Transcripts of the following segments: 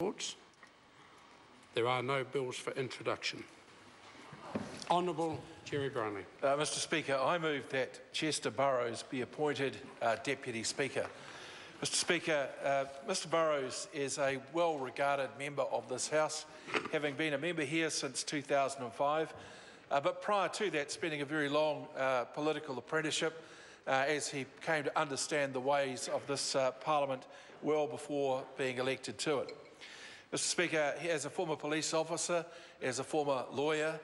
reports. There are no bills for introduction. Honourable Jerry Brownlee. Mr Speaker, I move that Chester Burrows be appointed Deputy Speaker. Mr Speaker, Mr Burrows is a well-regarded member of this House, having been a member here since 2005, but prior to that spending a very long political apprenticeship as he came to understand the ways of this Parliament well before being elected to it. Mr Speaker, as a former police officer, as a former lawyer,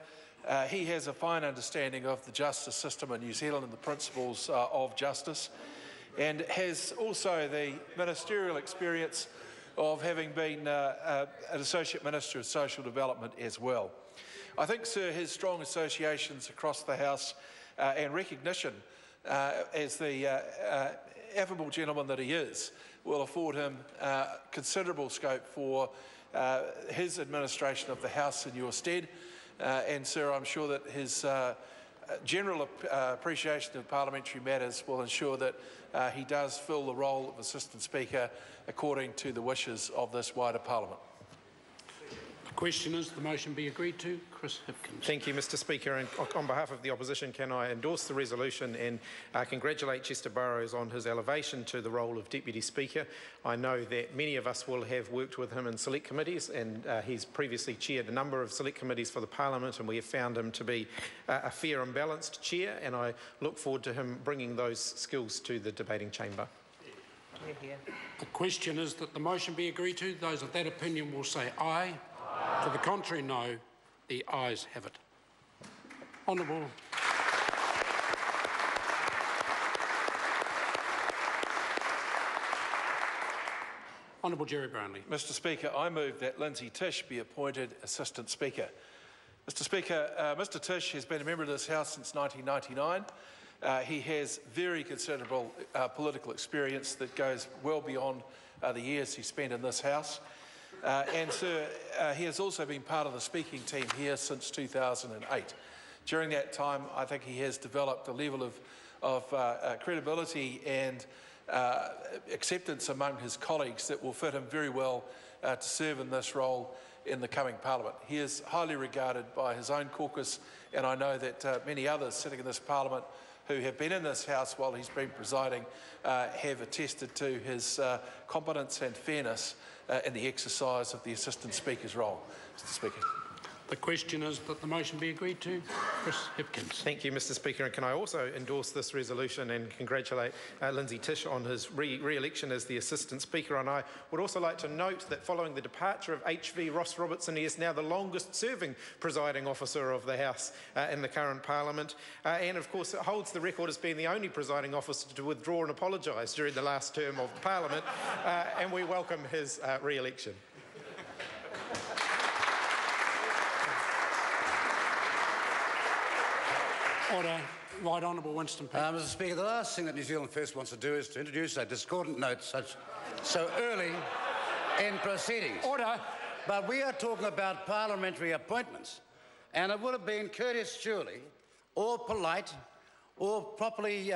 he has a fine understanding of the justice system in New Zealand and the principles of justice, and has also the ministerial experience of having been an Associate Minister of Social Development as well. I think, sir, his strong associations across the House and recognition as the affable gentleman that he is will afford him considerable scope for his administration of the House in your stead. And, sir, I'm sure that his general appreciation of parliamentary matters will ensure that he does fill the role of Assistant Speaker according to the wishes of this wider Parliament. The question is the motion be agreed to. Chris Hipkins. Thank you, Mr Speaker. And on behalf of the opposition, can I endorse the resolution and congratulate Chester Burrows on his elevation to the role of Deputy Speaker. I know that many of us will have worked with him in select committees, and he's previously chaired a number of select committees for the Parliament, and we have found him to be a fair and balanced chair, and I look forward to him bringing those skills to the debating chamber. The question is that the motion be agreed to. Those of that opinion will say aye. To the contrary, no. The ayes have it. Honourable. Honourable Jerry Brownlee. Mr Speaker, I move that Lindsay Tish be appointed Assistant Speaker. Mr Speaker, Mr Tish has been a member of this House since 1999. He has very considerable political experience that goes well beyond the years he spent in this House. And, sir, he has also been part of the speaking team here since 2008. During that time, I think he has developed a level of credibility and acceptance among his colleagues that will fit him very well to serve in this role in the coming Parliament. He is highly regarded by his own caucus, and I know that many others sitting in this Parliament who have been in this House while he's been presiding have attested to his competence and fairness in the exercise of the Assistant Speaker's role. Mr Speaker. The question is that the motion be agreed to. Chris Hipkins. Thank you, Mr Speaker, and can I also endorse this resolution and congratulate Lindsay Tish on his re-election as the Assistant Speaker. And I would also like to note that following the departure of H.V. Ross Robertson, he is now the longest-serving presiding officer of the House in the current Parliament, and of course it holds the record as being the only presiding officer to withdraw and apologise during the last term of Parliament, and we welcome his re-election. Order. Right Honourable Winston Peake. Mr Speaker, the last thing that New Zealand First wants to do is to introduce a discordant note so early in proceedings. Order. But we are talking about parliamentary appointments, and it would have been courteous, surely, or polite, or properly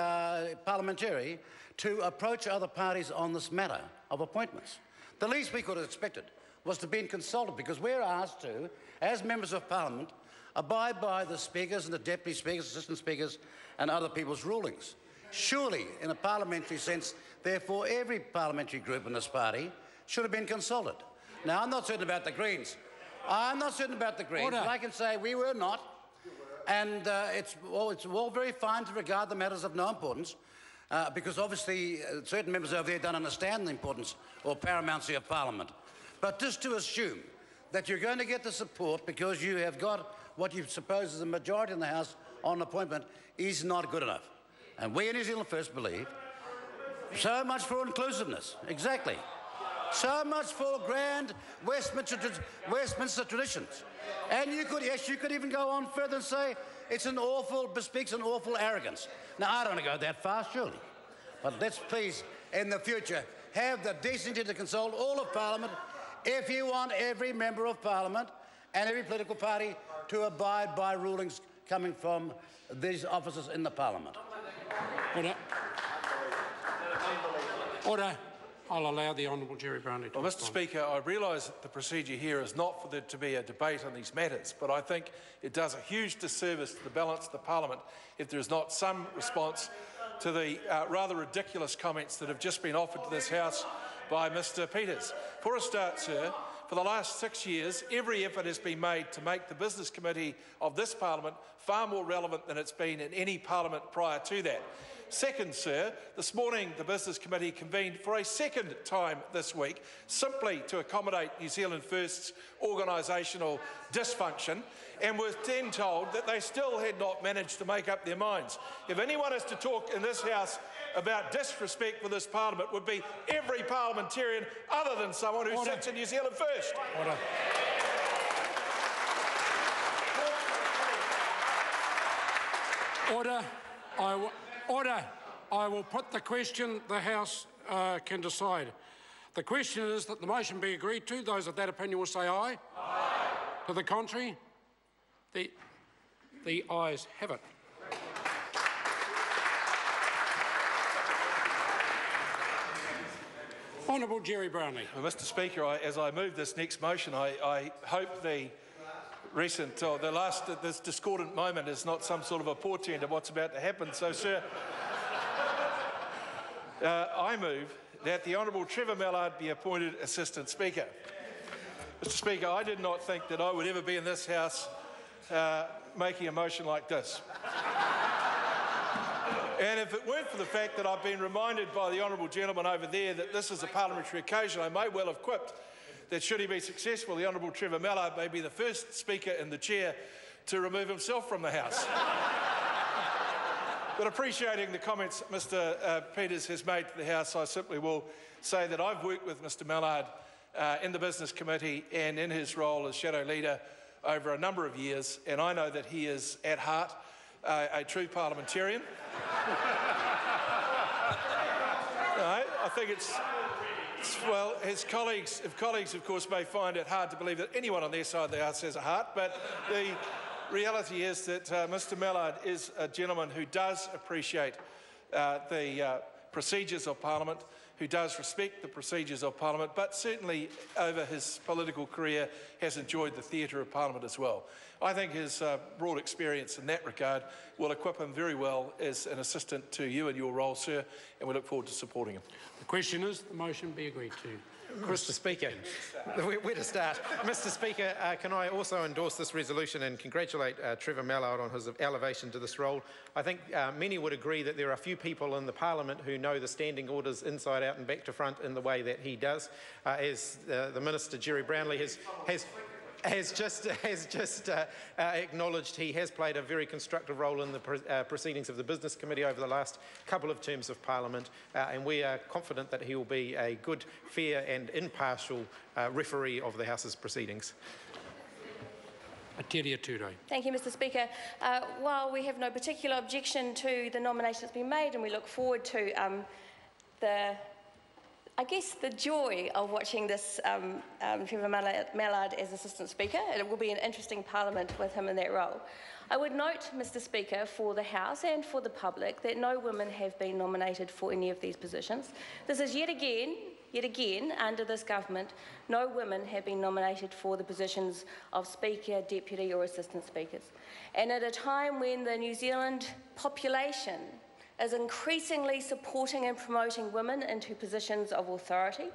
parliamentary, to approach other parties on this matter of appointments. The least we could have expected was to be consulted, because we're asked to, as members of Parliament, abide by the Speakers and the Deputy Speakers, Assistant Speakers and other people's rulings. Surely, in a parliamentary sense, therefore, every parliamentary group in this party should have been consulted. Now, I'm not certain about the Greens. I'm not certain about the Greens, but I can say we were not. And it's all very fine to regard the matters of no importance, because obviously certain members over there don't understand the importance or paramountcy of Parliament. But just to assume that you're going to get the support because you have got what you suppose is a majority in the House on appointment is not good enough. And we in New Zealand First believe so much for inclusiveness. Exactly. So much for grand Westminster traditions. And you could even go on further and say bespeaks an awful arrogance. Now, I don't want to go that far, surely. But let's please, in the future, have the decency to consult all of Parliament if you want every member of Parliament and every political party to abide by rulings coming from these officers in the Parliament. Order. Order. I'll allow the Honourable Jerry Brownlee to Well, Mr. respond. Speaker, I realise that the procedure here is not for there to be a debate on these matters, but I think it does a huge disservice to the balance of the Parliament if there is not some response to the rather ridiculous comments that have just been offered to this House by Mr. Peters. For a start, sir, for the last 6 years, every effort has been made to make the Business Committee of this Parliament far more relevant than it's been in any Parliament prior to that. Second, sir, this morning the Business Committee convened for a second time this week simply to accommodate New Zealand First's organisational dysfunction, and was then told that they still had not managed to make up their minds. If anyone is to talk in this House about disrespect for this Parliament, it would be every parliamentarian other than someone who sits in New Zealand First. Order. Order. I will put the question. The House can decide. The question is that the motion be agreed to. Those of that opinion will say aye. Aye. To the contrary, the ayes have it. Honourable Jerry Brownlee. Well, Mr. Speaker, as I move this next motion, I hope the recent, this discordant moment is not some sort of a portent of what's about to happen. So, sir, I move that the Honourable Trevor Mallard be appointed Assistant Speaker. Mr. Speaker, I did not think that I would ever be in this House making a motion like this. And if it weren't for the fact that I've been reminded by the honourable gentleman over there that this is a parliamentary occasion, I may well have quipped that should he be successful, the Honourable Trevor Mallard may be the first Speaker in the chair to remove himself from the House. But appreciating the comments Mr. Peters has made to the House, I simply will say that I've worked with Mr. Mallard in the Business Committee and in his role as Shadow Leader over a number of years, and I know that he is at heart a true parliamentarian. I think well, his colleagues, of course, may find it hard to believe that anyone on their side of the House has a heart, but the reality is that Mr. Mallard is a gentleman who does appreciate the procedures of Parliament, who does respect the procedures of Parliament, but certainly over his political career has enjoyed the theatre of Parliament as well. I think his broad experience in that regard will equip him very well as an assistant to you in your role, sir, and we look forward to supporting him. The question is the motion be agreed to. Mr. Speaker, where to start? Mr. Speaker, can I also endorse this resolution and congratulate Trevor Mallard on his elevation to this role? I think many would agree that there are few people in the Parliament who know the standing orders inside out and back to front in the way that he does. As the Minister, Jerry Brownlee, has just acknowledged, he has played a very constructive role in the proceedings of the Business Committee over the last couple of terms of Parliament, and we are confident that he will be a good, fair and impartial referee of the House's proceedings. Thank you, Mr. Speaker. While we have no particular objection to the nomination that's been made, and we look forward to the joy of watching this Trevor Mallard as Assistant Speaker. It will be an interesting Parliament with him in that role. I would note, Mr. Speaker, for the House and for the public, that no women have been nominated for any of these positions. This is yet again, under this government, no women have been nominated for the positions of Speaker, Deputy or Assistant Speakers. And at a time when the New Zealand population is increasingly supporting and promoting women into positions of authority,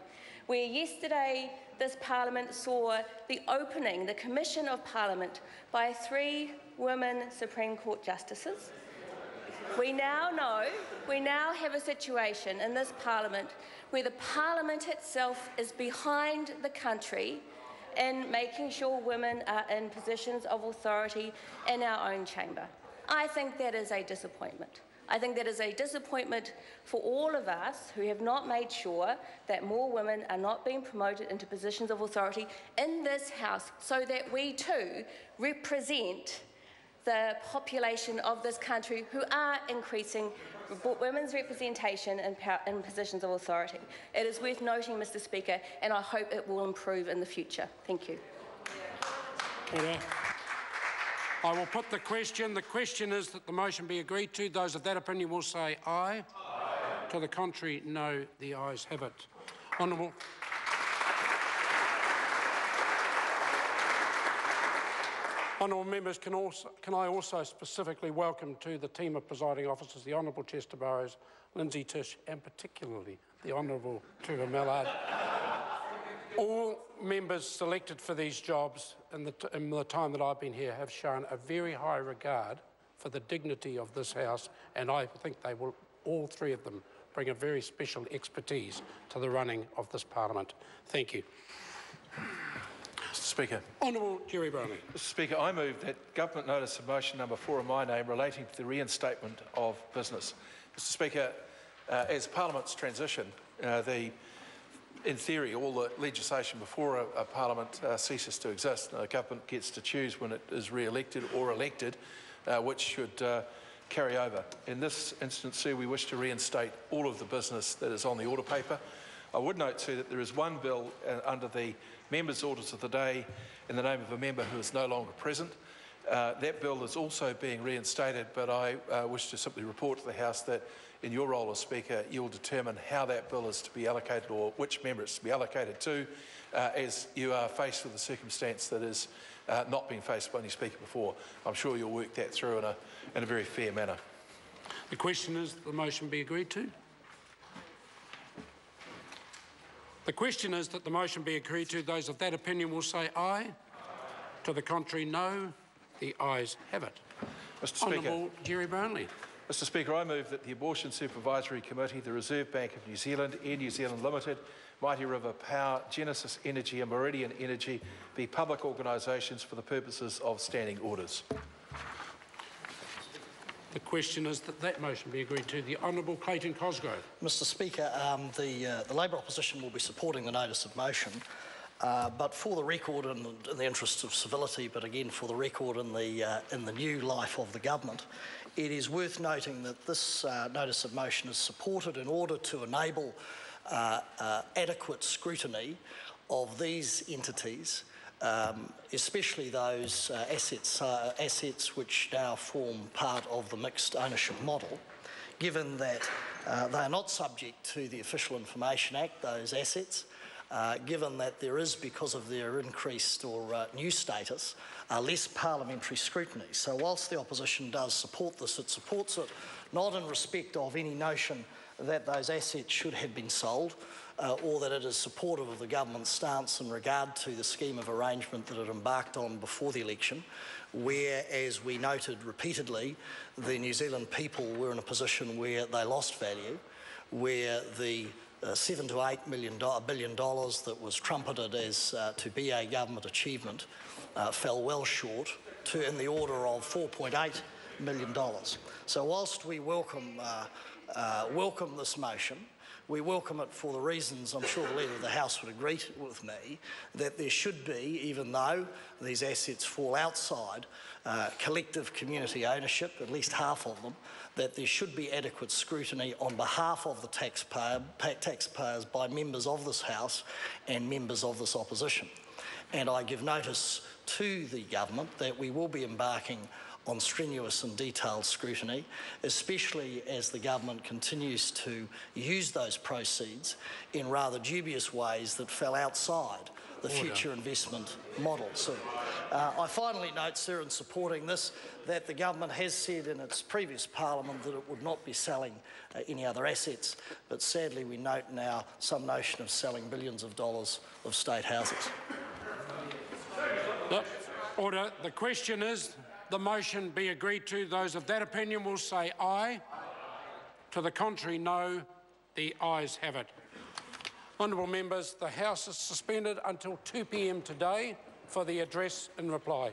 where yesterday this Parliament saw the opening, the commission of Parliament by 3 women Supreme Court justices. We now have a situation in this Parliament where the Parliament itself is behind the country in making sure women are in positions of authority in our own chamber. I think that is a disappointment. I think that is a disappointment for all of us who have not made sure that more women are not being promoted into positions of authority in this House so that we too represent the population of this country who are increasing women's representation in positions of authority. It is worth noting, Mr. Speaker, and I hope it will improve in the future. Thank you. Order. I will put the question. The question is that the motion be agreed to. Those of that opinion will say aye. Aye. To the contrary, no. The ayes have it. Honourable members, can I also specifically welcome to the team of presiding officers the Honourable Chester Burrows, Lindsay Tish and particularly the Honourable Trevor Mallard. All members selected for these jobs in the time that I've been here have shown a very high regard for the dignity of this House, and I think they will, all three of them, bring a very special expertise to the running of this Parliament. Thank you. Mr Speaker. Honourable Jerry Brownlee. Mr Speaker, I move that Government Notice of Motion number 4 in my name relating to the reinstatement of business. Mr Speaker, as Parliament's transition, in theory, all the legislation before a Parliament ceases to exist. The government gets to choose when it is re-elected or elected, which should carry over. In this instance, sir, we wish to reinstate all of the business that is on the order paper. I would note, sir, that there is one bill under the members' orders of the day in the name of a member who is no longer present. That bill is also being reinstated, but I wish to simply report to the House that in your role as Speaker, you will determine how that bill is to be allocated or which member it's to be allocated to, as you are faced with a circumstance that has not been faced by any Speaker before. I'm sure you'll work that through in a very fair manner. The question is that the motion be agreed to. The question is that the motion be agreed to. Those of that opinion will say aye. To the contrary, no. The ayes have it. Mr Speaker. Honourable Jerry Brownlee. Mr Speaker, I move that the Abortion Supervisory Committee, the Reserve Bank of New Zealand, Air New Zealand Limited, Mighty River Power, Genesis Energy and Meridian Energy be public organisations for the purposes of standing orders. The question is that that motion be agreed to. The Honourable Clayton Cosgrove. Mr Speaker, the Labour opposition will be supporting the notice of motion, but for the record, in the interests of civility, but again for the record in the new life of the government, it is worth noting that this notice of motion is supported in order to enable adequate scrutiny of these entities, especially those assets which now form part of the mixed ownership model, given that they are not subject to the Official Information Act, those assets, given that there is, because of their increased or new status, less parliamentary scrutiny. So whilst the opposition does support this, it supports it not in respect of any notion that those assets should have been sold, or that it is supportive of the government's stance in regard to the scheme of arrangement that it embarked on before the election, where, as we noted repeatedly, the New Zealand people were in a position where they lost value, where the $7 to $8 billion that was trumpeted as to be a government achievement fell well short to in the order of $4.8 million. So whilst we welcome this motion, we welcome it for the reasons I'm sure the Leader of the House would agree with me, that there should be, even though these assets fall outside collective community ownership, at least half of them, that there should be adequate scrutiny on behalf of the taxpayers by members of this House and members of this opposition. And I give notice to the government that we will be embarking on strenuous and detailed scrutiny, especially as the government continues to use those proceeds in rather dubious ways that fell outside the future investment model. So I finally note, sir, in supporting this, that the government has said in its previous parliament that it would not be selling any other assets, but sadly we note now some notion of selling billions of dollars of state houses. Order. The question is the motion be agreed to. Those of that opinion will say aye. To the contrary, no. The ayes have it. Honourable members, the House is suspended until 2 p.m. today for the address and reply.